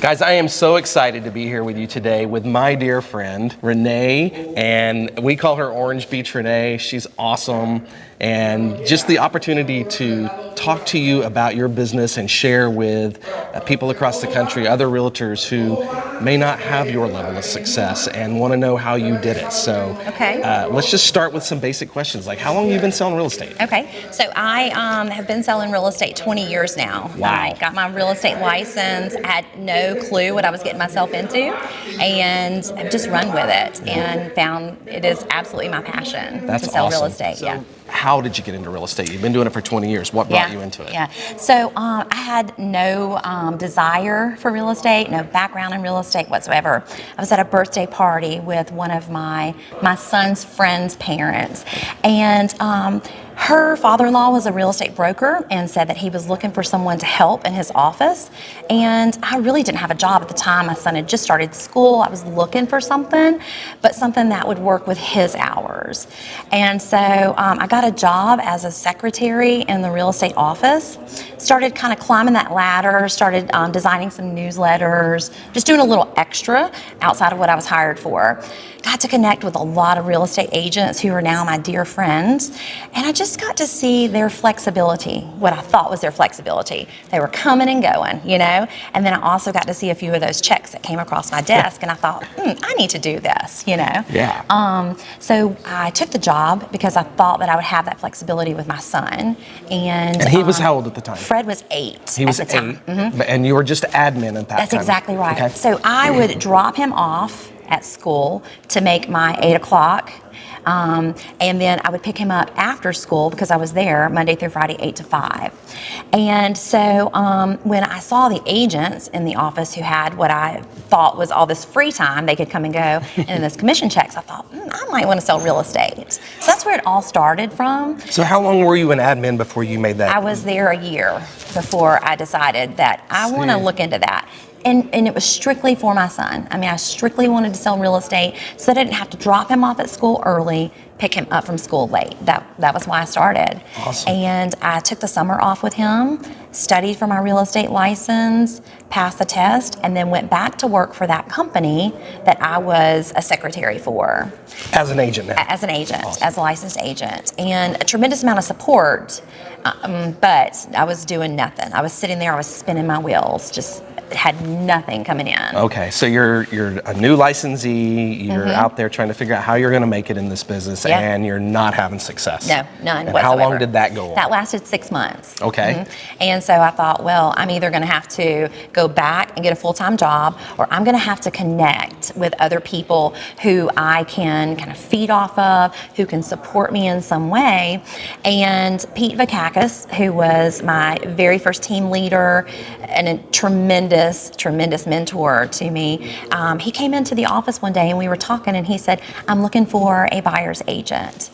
Guys, I am so excited to be here with you today with my dear friend, Renae, and we call her Orange Beach Renea. She's awesome, and just the opportunity to talk to you about your business and share with people across the country, other realtors who may not have your level of success and want to know how you did it. So let's just start with some basic questions, like how long have you been selling real estate? Okay, so I have been selling real estate 20 years now. Wow. I got my real estate license, had no clue what I was getting myself into, and I've just run with it and found it is absolutely my passion to sell real estate. So how did you get into real estate? You've been doing it for 20 years. What brought you into it? Yeah, so I had no desire for real estate, no background in real estate whatsoever. I was at a birthday party with one of my son's friend's parents, and her father-in-law was a real estate broker and said that he was looking for someone to help in his office. And I really didn't have a job at the time. My son had just started school. I was looking for something, but something that would work with his hours. And so I got a job as a secretary in the real estate office, started kind of climbing that ladder, started designing some newsletters, just doing a little extra outside of what I was hired for. Got to connect with a lot of real estate agents who are now my dear friends, and I just got to see their flexibility, what I thought was their flexibility. They were coming and going, you know, and then I also got to see a few of those checks that came across my desk, and I thought, I need to do this, you know. Yeah. So I took the job because I thought that I would have that flexibility with my son. And he was how old at the time? Fred was 8. He was 8, and you were just admin at that time. That's exactly right. Okay. So I would drop him off at school to make my 8 o'clock. And then I would pick him up after school because I was there Monday through Friday, 8 to 5. And so when I saw the agents in the office who had what I thought was all this free time, they could come and go, and then those commission checks, I thought, I might want to sell real estate. So that's where it all started from. So how long were you an admin before you made that? I was there a year before I decided that I want to look into that. And it was strictly for my son. I mean, I strictly wanted to sell real estate so that I didn't have to drop him off at school early, pick him up from school late. That was why I started. Awesome. And I took the summer off with him, studied for my real estate license, passed the test, and then went back to work for that company that I was a secretary for. As an agent now? As an agent, awesome. As a licensed agent. And a tremendous amount of support, but I was doing nothing. I was sitting there, I was spinning my wheels, just had nothing coming in. Okay, so you're a new licensee, you're out there trying to figure out how you're going to make it in this business, and you're not having success. No, none and whatsoever. How long did that go on? That lasted 6 months. Okay. And so I thought, well, I'm either going to have to go back and get a full-time job, or I'm going to have to connect with other people who I can kind of feed off of, who can support me in some way. And Pete Vakakis, who was my very first team leader and a tremendous mentor to me, he came into the office one day and we were talking, and he said, I'm looking for a buyer's agent.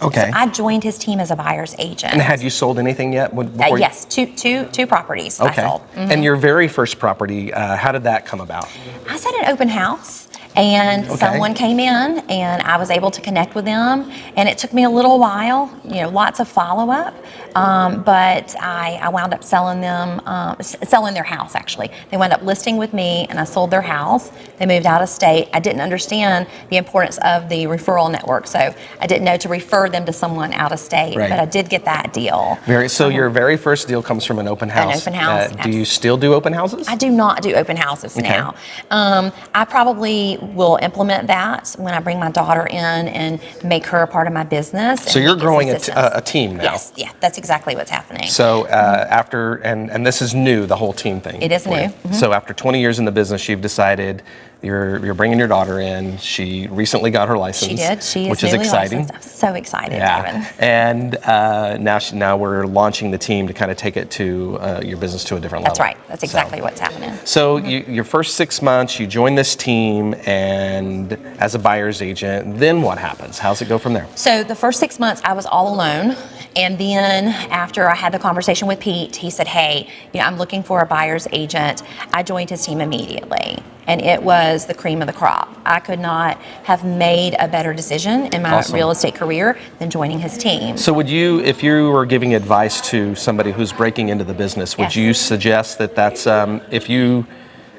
Okay. So I joined his team as a buyer's agent. And had you sold anything yet? Yes, two properties I sold. And your very first property, how did that come about? I set an open house. And someone came in, and I was able to connect with them. And it took me a little while, lots of follow-up. But I wound up selling their house, actually. They wound up listing with me, and I sold their house. They moved out of state. I didn't understand the importance of the referral network, so I didn't know to refer them to someone out of state. Right. But I did get that deal. So your very first deal comes from an open house. An open house. Do you still do open houses? I do not do open houses now. I probably will implement that when I bring my daughter in and make her a part of my business. So you're growing a team now. Yes, that's exactly what's happening. So after, and this is new, the whole team thing. It is new. So after 20 years in the business, you've decided you're bringing your daughter in. She recently got her license. She did. She is which is exciting. Licensed. I'm so excited. Yeah. Evan. And now we're launching the team to kind of take it to your business to a different level. That's right. That's exactly what's happening. So your first 6 months, you join this team and as a buyer's agent. Then what happens? How's it go from there? So the first 6 months, I was all alone. And then after I had the conversation with Pete, he said, hey, I'm looking for a buyer's agent. I joined his team immediately. And it was the cream of the crop. I could not have made a better decision in my real estate career than joining his team. So would you, if you were giving advice to somebody who's breaking into the business, would you suggest that that's, if you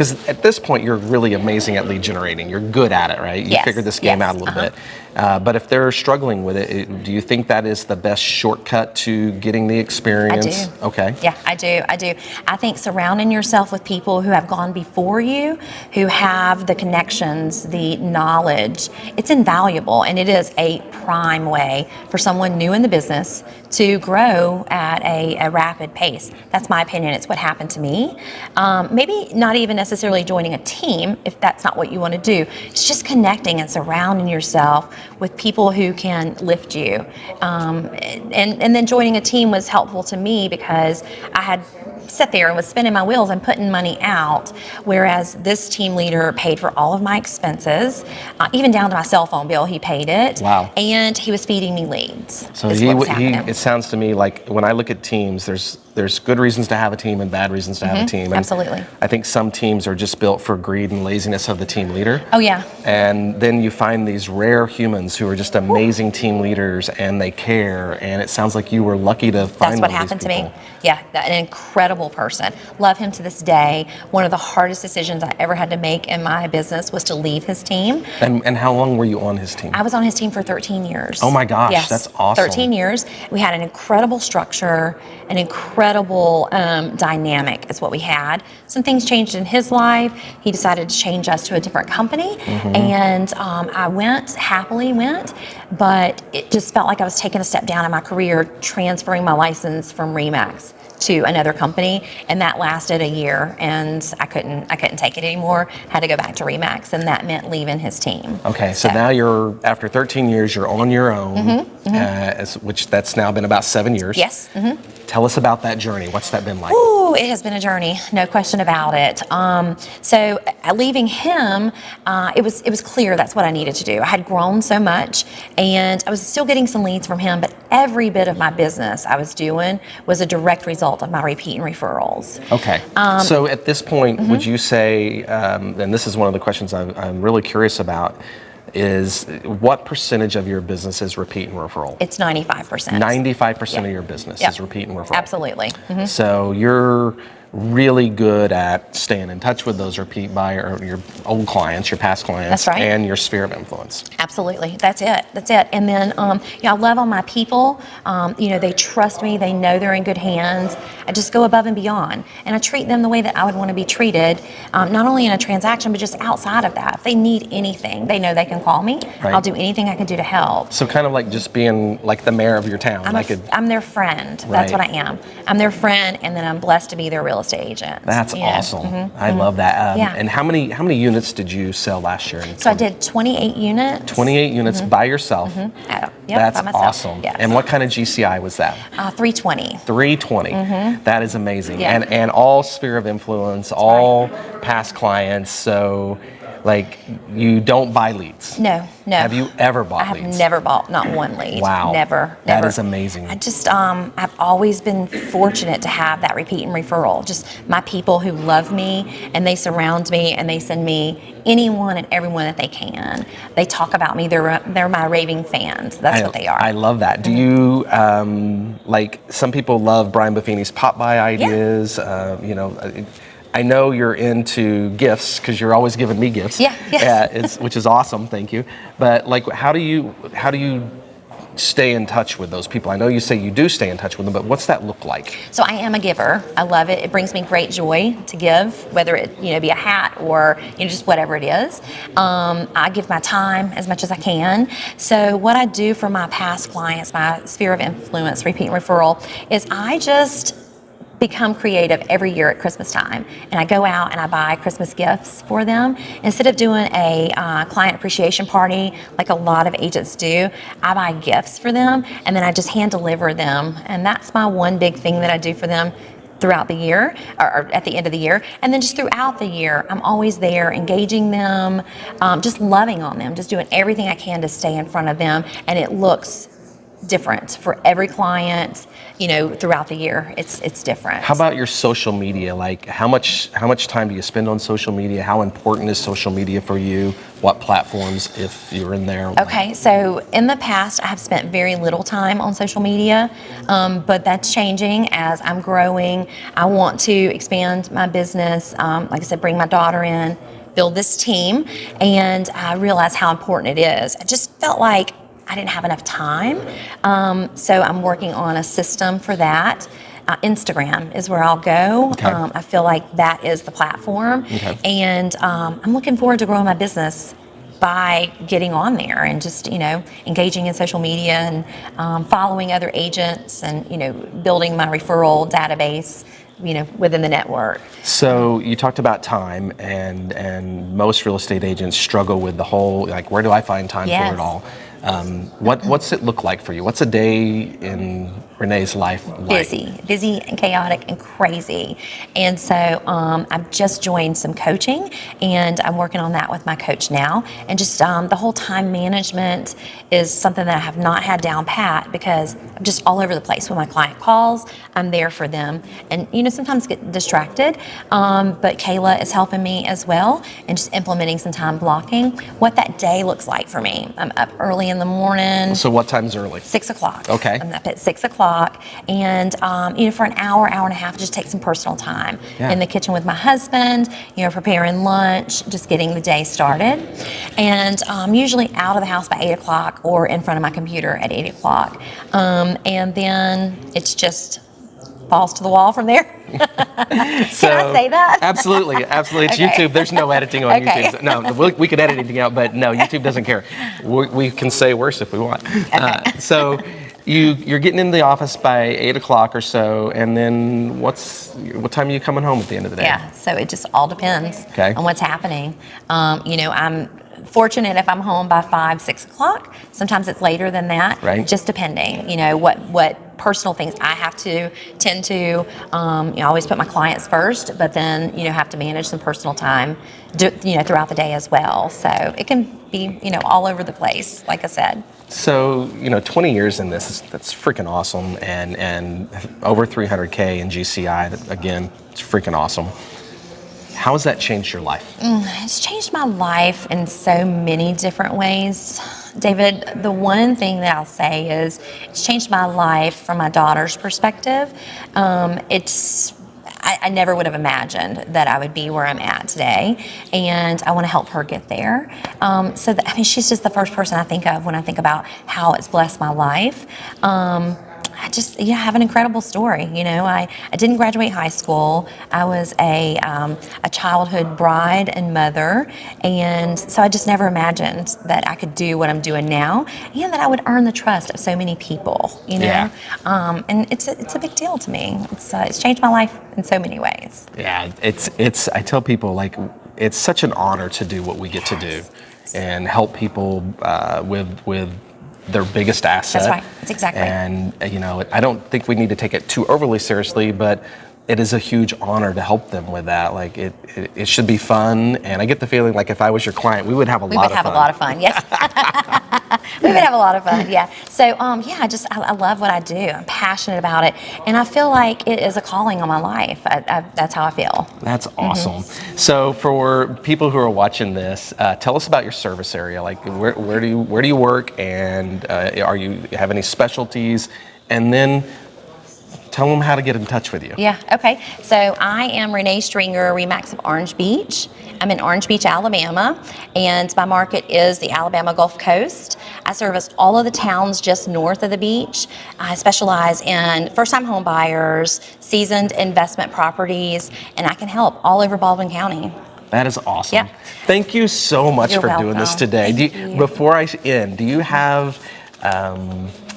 because at this point you're really amazing at lead generating. You're good at it, right? You Yes, figured this game yes, out a little bit. But if they're struggling with it, do you think that is the best shortcut to getting the experience? I do. Okay. Yeah, I do. I think surrounding yourself with people who have gone before you, who have the connections, the knowledge, it's invaluable, and it is a prime way for someone new in the business to grow at a rapid pace. That's my opinion. It's what happened to me. Maybe not even necessarily joining a team if that's not what you want to do. It's just connecting and surrounding yourself with people who can lift you. And then joining a team was helpful to me because I had sat there and was spinning my wheels and putting money out, whereas this team leader paid for all of my expenses, even down to my cell phone bill. He paid it. Wow. And he was feeding me leads. So it sounds to me like when I look at teams, there's good reasons to have a team and bad reasons to have a team. And Absolutely. I think some teams are just built for greed and laziness of the team leader. Oh, yeah. And then you find these rare humans who are just amazing team leaders and they care. And it sounds like you were lucky to find That's what happened to me. Yeah, an incredible person. Love him to this day. One of the hardest decisions I ever had to make in my business was to leave his team. And how long were you on his team? I was on his team for 13 years. Oh my gosh, yes, that's awesome. 13 years. We had an incredible structure, an incredible dynamic is what we had. Some things changed in his life. He decided to change us to a different company. And I happily went, but it just felt like I was taking a step down in my career, transferring my license from Remax to another company, and that lasted a year, and I couldn't take it anymore. Had to go back to Remax, and that meant leaving his team. Okay, so now you're, after 13 years, you're on your own, which that's now been about 7 years. Yes. Tell us about that journey. What's that been like? Ooh, it has been a journey, no question about it. So leaving him, it was clear that's what I needed to do. I had grown so much, and I was still getting some leads from him, but every bit of my business I was doing was a direct result of my repeat and referrals. Okay. So at this point, would you say, and this is one of the questions I'm really curious about, is what percentage of your business is repeat and referral? It's 95%. 95% of your business is repeat and referral. Absolutely. So you're really good at staying in touch with those repeat buyer, or your old clients, your past clients, That's right. and your sphere of influence. Absolutely. That's it. And then, I love on my people. They trust me. They know they're in good hands. I just go above and beyond. And I treat them the way that I would want to be treated, not only in a transaction, but just outside of that. If they need anything, they know they can call me. Right. I'll do anything I can do to help. So kind of like just being like the mayor of your town. I'm their friend. Right. That's what I am. I'm their friend, and then I'm blessed to be their real estate agent. That's awesome. I love that. Yeah. And how many units did you sell last year? So I did 28 units. 28 units by yourself. Yep, That's by myself. awesome. Yes. And what kind of GCI was that? 320. 320. That is amazing. Yeah. And all sphere of influence, all past clients. So like you don't buy leads. No. Have you ever bought leads? I have never bought not one lead. Wow. Never. That is amazing. I just, I've always been fortunate to have that repeat and referral. Just my people who love me, and they surround me, and they send me anyone and everyone that they can. They talk about me. They're my raving fans. That's what they are. I love that. Do you, like some people love Brian Buffini's pop by ideas, I know you're into gifts because you're always giving me gifts. Yes. Which is awesome. Thank you. But like, how do you stay in touch with those people? I know you say you do stay in touch with them, but what's that look like? So I am a giver. I love it. It brings me great joy to give, whether it be a hat or just whatever it is. I give my time as much as I can. So what I do for my past clients, my sphere of influence, repeat and referral, is I just become creative every year at Christmas time, and I go out and I buy Christmas gifts for them. Instead of doing a client appreciation party like a lot of agents do, I buy gifts for them, and then I just hand deliver them, and that's my one big thing that I do for them throughout the year, or at the end of the year. And then just throughout the year, I'm always there engaging them, just loving on them, just doing everything I can to stay in front of them, and it looks different for every client, throughout the year. It's different. How about your social media? Like how much time do you spend on social media? How important is social media for you? What platforms, if you're in there? Okay, so in the past, I have spent very little time on social media, but that's changing as I'm growing. I want to expand my business, like I said, bring my daughter in, build this team, and I realize how important it is. I just felt like I didn't have enough time, so I'm working on a system for that. Instagram is where I'll go. Okay. I feel like that is the platform, Okay. and I'm looking forward to growing my business by getting on there and just engaging in social media and following other agents and building my referral database within the network. So you talked about time, and most real estate agents struggle with the whole, like, where do I find time Yes. for it all? What's it look like for you? What's a day in Renee's life like? Busy and chaotic and crazy. And so I've just joined some coaching, and I'm working on that with my coach now. And just the whole time management is something that I have not had down pat, because I'm just all over the place. When my client calls, I'm there for them, and sometimes get distracted. But Kayla is helping me as well, and just implementing some time blocking. What that day looks like for me. I'm up early in the morning. So what time's early? 6 o'clock. Okay. I'm up at 6 o'clock, and for an hour and a half, just take some personal time in the kitchen with my husband. Preparing lunch, just getting the day started, and I'm usually out of the house by 8 o'clock or in front of my computer at 8 o'clock, and then it's just balls to the wall from there. Can I say that? Absolutely. It's Okay. YouTube. There's no editing on Okay. YouTube. No, we could edit anything out, but no, YouTube doesn't care. We can say worse if we want. So you're getting in the office by 8 o'clock or so, and then what time are you coming home at the end of the day? Yeah, so it just all depends Okay. on what's happening. I'm fortunate if I'm home by 5, 6 o'clock. Sometimes it's later than that, Right. just depending, what personal things I have to tend to. I always put my clients first, but then, have to manage some personal time, throughout the day as well. So it can be, all over the place, like I said. So, 20 years in this, that's freaking awesome, and over 300K in GCI, again, it's freaking awesome. How has that changed your life? It's changed my life in so many different ways. David, the one thing that I'll say is it's changed my life from my daughter's perspective. I never would have imagined that I would be where I'm at today, and I want to help her get there. She's just the first person I think of when I think about how it's blessed my life. I just have an incredible story. I didn't graduate high school. I was a childhood bride and mother, and so I just never imagined that I could do what I'm doing now, and that I would earn the trust of so many people. Yeah. And it's a big deal to me. It's changed my life in so many ways. Yeah, it's. I tell people, like, it's such an honor to do what we get to do, and help people with their biggest asset. That's right. That's exactly. And I don't think we need to take it too overly seriously, but it is a huge honor to help them with that. Like, it should be fun, and I get the feeling like if I was your client, we would have a lot of fun. We would have a lot of fun, yes. We would have a lot of fun, yeah. So, I love what I do. I'm passionate about it, and I feel like it is a calling on my life. That's how I feel. That's awesome. So, for people who are watching this, tell us about your service area. Like, where do you work, and are you have any specialties? And then tell them how to get in touch with you. Yeah, okay. So I am Renae Stringer, Remax of Orange Beach. I'm in Orange Beach, Alabama, and my market is the Alabama Gulf Coast. I service all of the towns just north of the beach. I specialize in first-time home buyers, seasoned investment properties, and I can help all over Baldwin County. That is awesome. Yeah. Thank you so much You're for doing this welcome. today. Thank you. Before I end, do you have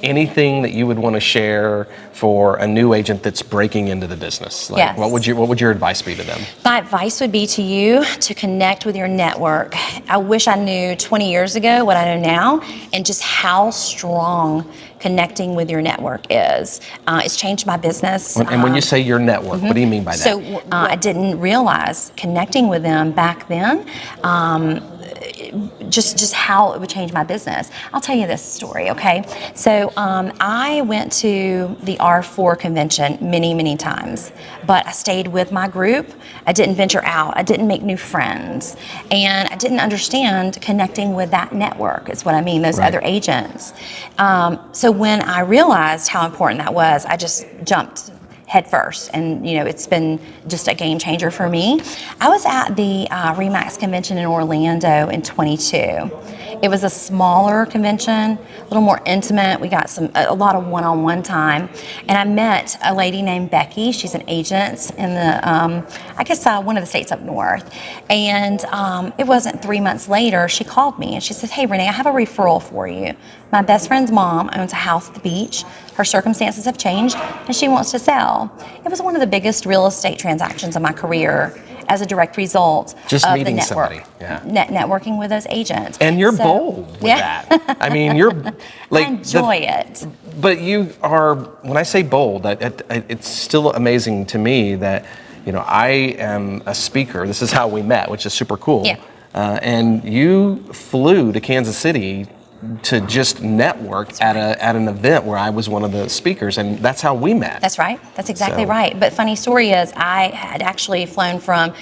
anything that you would want to share for a new agent that's breaking into the business? Like, Yes. what would your advice be to them? My advice would be to you to connect with your network. I wish I knew 20 years ago what I know now, and just how strong connecting with your network is. It's changed my business. And when you say your network, what do you mean by that? So I didn't realize connecting with them back then just how it would change my business. I'll tell you this story, okay? So I went to the R4 convention many times, but I stayed with my group. I didn't venture out. I didn't make new friends, and I didn't understand connecting with that network, is what I mean, those other agents. So when I realized how important that was, I just jumped head first, and it's been just a game changer for me. I was at the RE/MAX convention in Orlando in 22. It was a smaller convention, a little more intimate. We got a lot of one-on-one time, and I met a lady named Becky. She's an agent in the one of the states up north. And it wasn't 3 months later, she called me and she said, "Hey Renae, I have a referral for you. My best friend's mom owns a house at the beach. Her circumstances have changed and she wants to sell." It was one of the biggest real estate transactions of my career as a direct result just of meeting the network, somebody, networking with those agents. And you're bold with that. I mean, you're like, I enjoy it. But you are, when I say bold, it's still amazing to me that, I am a speaker. This is how we met, which is super cool. Yeah. And you flew to Kansas City to just network at an event where I was one of the speakers, and that's how we met. That's right. That's exactly right. But funny story is, I had actually flown from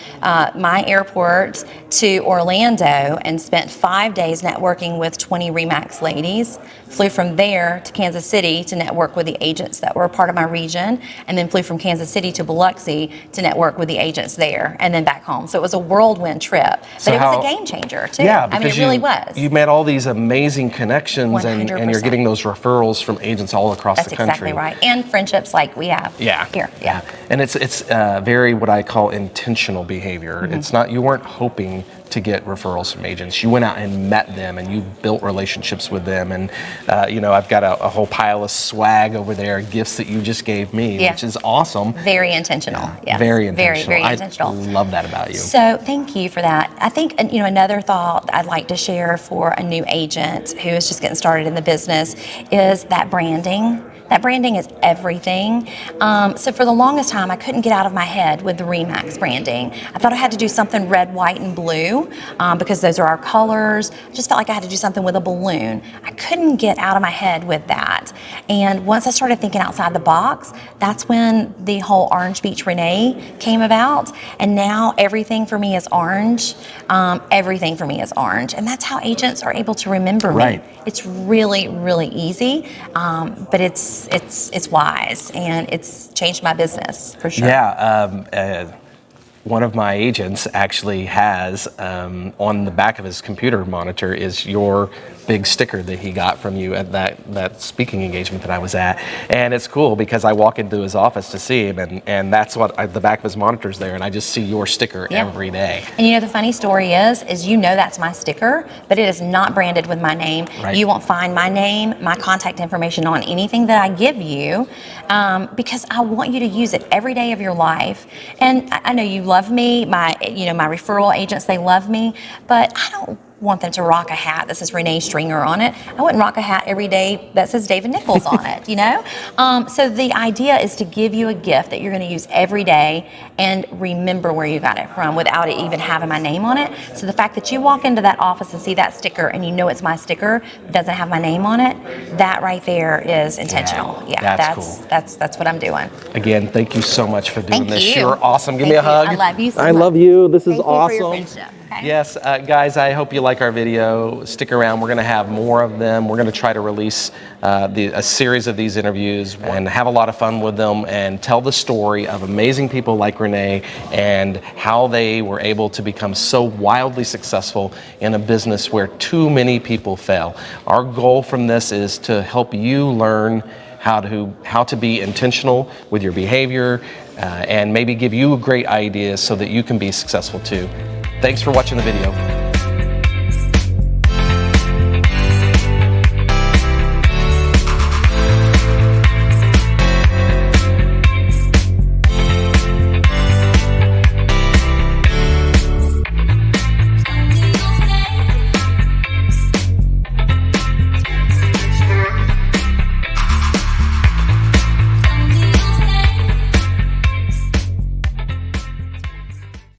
my airport to Orlando and spent 5 days networking with 20 RE/MAX ladies. Flew from there to Kansas City to network with the agents that were a part of my region, and then flew from Kansas City to Biloxi to network with the agents there, and then back home. So it was a whirlwind trip, but it was a game changer too. Yeah, I mean, it really was. You met all these amazing connections, and you're getting those referrals from agents all across the country. That's exactly right, and friendships like we have here. Yeah, and it's very what I call intentional behavior. Mm-hmm. It's not, you weren't hoping to get referrals from agents. You went out and met them, and you built relationships with them. And I've got a whole pile of swag over there, gifts that you just gave me, which is awesome. Very intentional. Yes. Very intentional. Very intentional. I love that about you. So thank you for that. I think another thought I'd like to share for a new agent who is just getting started in the business is that branding. That branding is everything. So for the longest time, I couldn't get out of my head with the RE/MAX branding. I thought I had to do something red, white, and blue because those are our colors. I just felt like I had to do something with a balloon. I couldn't get out of my head with that. And once I started thinking outside the box, that's when the whole Orange Beach Renea came about. And now everything for me is orange. Everything for me is orange. And that's how agents are able to remember me. It's really, really easy, but it's wise, and it's changed my business for sure. Yeah, one of my agents actually has on the back of his computer monitor is your big sticker that he got from you at that speaking engagement that I was at. And it's cool because I walk into his office to see him, and that's what the back of his monitor's there, and I just see your sticker every day. And the funny story is that's my sticker, but it is not branded with my name. You won't find my name, my contact information on anything that I give you, because I want you to use it every day of your life. And I know you love me, my referral agents, they love me, but I don't want them to rock a hat that says Renae Stringer on it. I wouldn't rock a hat every day that says David Nichols on it, So the idea is to give you a gift that you're going to use every day and remember where you got it from without it even having my name on it. So the fact that you walk into that office and see that sticker and you know it's my sticker, doesn't have my name on it, that right there is intentional. That's cool. That's what I'm doing. Again, thank you so much for doing this. You. You're awesome. Give me a hug. I love you so much. I love you. This is Thank awesome. You for your friendship. Okay. Yes, guys, I hope you like our video. Stick around. We're going to have more of them. We're going to try to release a series of these interviews and have a lot of fun with them and tell the story of amazing people like Renae and how they were able to become so wildly successful in a business where too many people fail. Our goal from this is to help you learn how to be intentional with your behavior and maybe give you great ideas so that you can be successful too. Thanks for watching the video.